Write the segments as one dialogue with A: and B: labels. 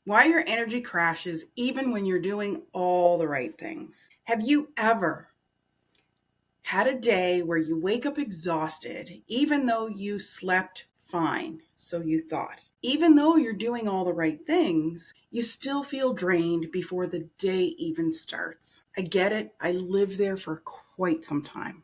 A: Why your energy crashes even when you're doing all the right things. Have you ever had a day where you wake up exhausted, even though you slept fine, so you thought? Even though you're doing all the right things, you still feel drained before the day even starts. I get it. I lived there for quite some time.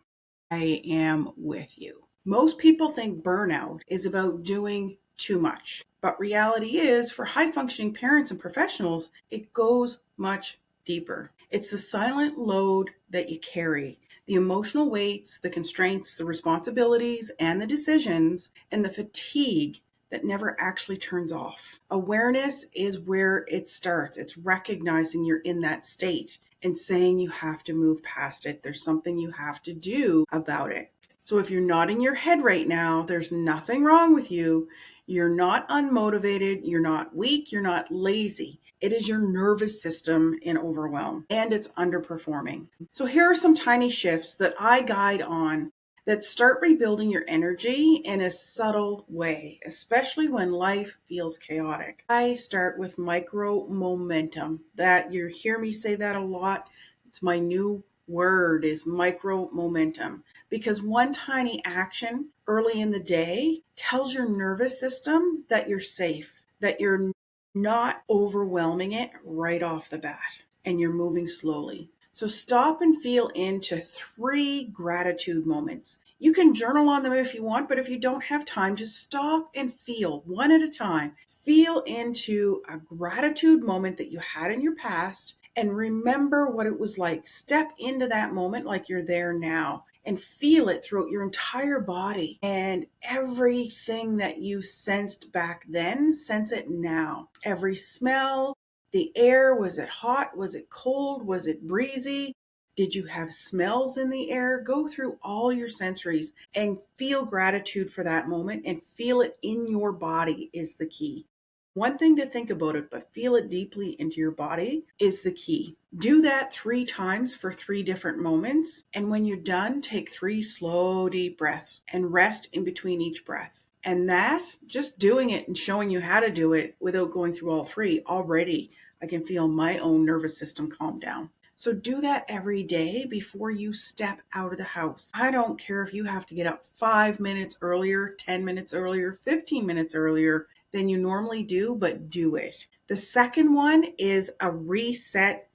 A: I am with you. Most people think burnout is about doing too much, but reality is for high functioning parents and professionals, it goes much deeper. It's the silent load that you carry, the emotional weights, the constraints, the responsibilities, and the decisions, and the fatigue that never actually turns off. Awareness is where it starts. It's recognizing you're in that state and saying you have to move past it. There's something you have to do about it. So if you're not in your head right now, there's nothing wrong with you. You're not unmotivated. You're not weak. You're not lazy. It is your nervous system in overwhelm and it's underperforming. So here are some tiny shifts that I guide on that start rebuilding your energy in a subtle way, especially when life feels chaotic. I start with MicroMomentum. That you hear me say that a lot. It's my new word is MicroMomentum, because one tiny action early in the day tells your nervous system that you're safe, that you're not overwhelming it right off the bat, and you're moving slowly. So stop and feel into 3 gratitude moments. You can journal on them if you want, but if you don't have time, just stop and feel one at a time. Feel into a gratitude moment that you had in your past and remember what it was like. Step into that moment like you're there now and feel it throughout your entire body. And everything that you sensed back then, sense it now. Every smell, the air, was it hot? Was it cold? Was it breezy? Did you have smells in the air? Go through all your sensories and feel gratitude for that moment and feel it in your body is the key. One thing to think about it, but feel it deeply into your body is the key. Do that 3 times for 3 different moments. And when you're done, take 3 slow, deep breaths and rest in between each breath. And that, just doing it and showing you how to do it without going through all 3, already I can feel my own nervous system calm down. So do that every day before you step out of the house. I don't care if you have to get up 5 minutes earlier, 10 minutes earlier, 15 minutes earlier than you normally do, but do it. The second one is a reset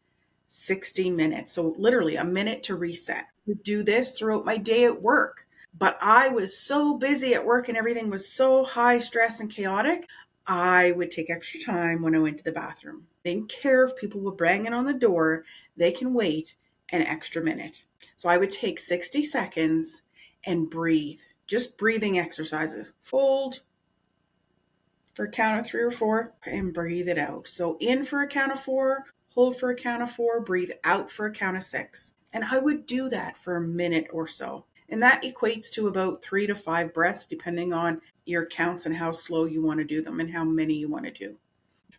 A: 60 minutes. So literally a minute to reset. I would do this throughout my day at work, but I was so busy at work and everything was so high stress and chaotic. I would take extra time when I went to the bathroom. I didn't care if people were banging on the door, they can wait an extra minute. So I would take 60 seconds and breathe, just breathing exercises. Hold for a count of 3 or 4 and breathe it out. So in for a count of 4, hold for a count of 4, breathe out for a count of 6. And I would do that for a minute or so. And that equates to about 3 to 5 breaths, depending on your counts and how slow you want to do them and how many you want to do.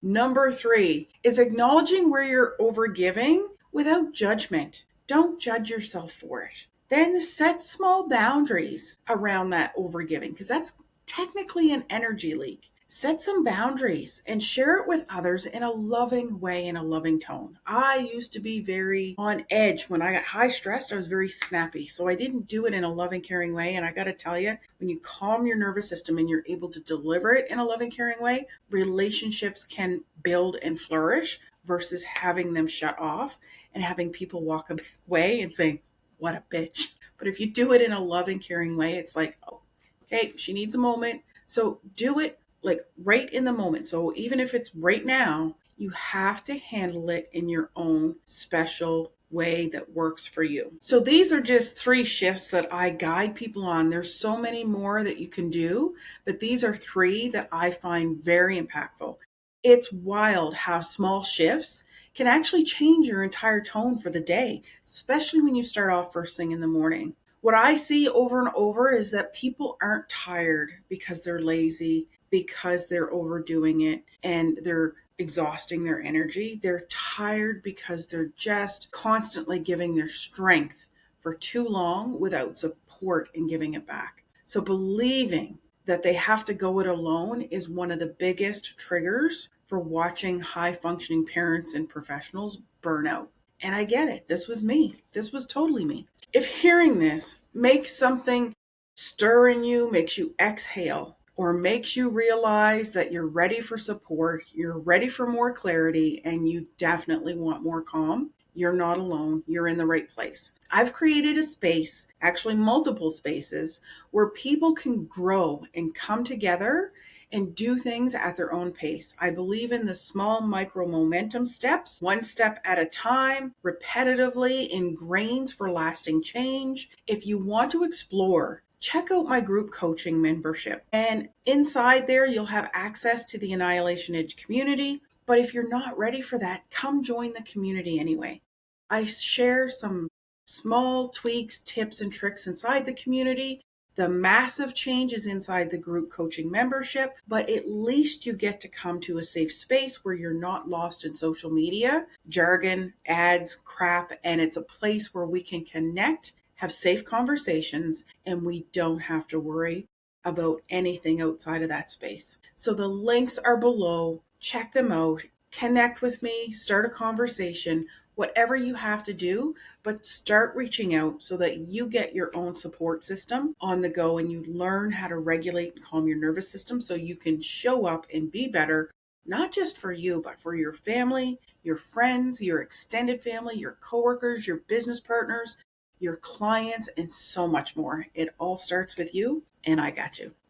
A: Number 3 is acknowledging where you're overgiving without judgment. Don't judge yourself for it. Then set small boundaries around that overgiving, because that's technically an energy leak. Set some boundaries and share it with others in a loving way, in a loving tone. I used to be very on edge. When I got high stressed, I was very snappy. So I didn't do it in a loving, caring way. And I got to tell you, when you calm your nervous system and you're able to deliver it in a loving, caring way, relationships can build and flourish versus having them shut off and having people walk away and saying, what a bitch. But if you do it in a loving, caring way, it's like, oh, okay, she needs a moment. So do it like right in the moment. So even if it's right now, you have to handle it in your own special way that works for you. So these are just 3 shifts that I guide people on. There's so many more that you can do, but these are 3 that I find very impactful. It's wild how small shifts can actually change your entire tone for the day, especially when you start off first thing in the morning. What I see over and over is that people aren't tired because they're lazy, because they're overdoing it and they're exhausting their energy. They're tired because they're just constantly giving their strength for too long without support and giving it back. So believing that they have to go it alone is one of the biggest triggers for watching high functioning parents and professionals burn out. And I get it. This was me. This was totally me. If hearing this makes something stir in you, makes you exhale, or makes you realize that you're ready for support, you're ready for more clarity, and you definitely want more calm, you're not alone. You're in the right place. I've created a space, actually multiple spaces, where people can grow and come together and do things at their own pace. I believe in the small micro momentum steps, one step at a time, repetitively in grains for lasting change. If you want to explore, check out my group coaching membership. And inside there, you'll have access to the Annihilation Edge community. But if you're not ready for that, come join the community anyway. I share some small tweaks, tips, and tricks inside the community. The massive changes inside the group coaching membership, but at least you get to come to a safe space where you're not lost in social media, jargon, ads, crap, and it's a place where we can connect, have safe conversations, and we don't have to worry about anything outside of that space. So the links are below. Check them out. Connect with me, start a conversation, whatever you have to do, but start reaching out so that you get your own support system on the go and you learn how to regulate and calm your nervous system so you can show up and be better, not just for you, but for your family, your friends, your extended family, your coworkers, your business partners, your clients, and so much more. It all starts with you, and I got you.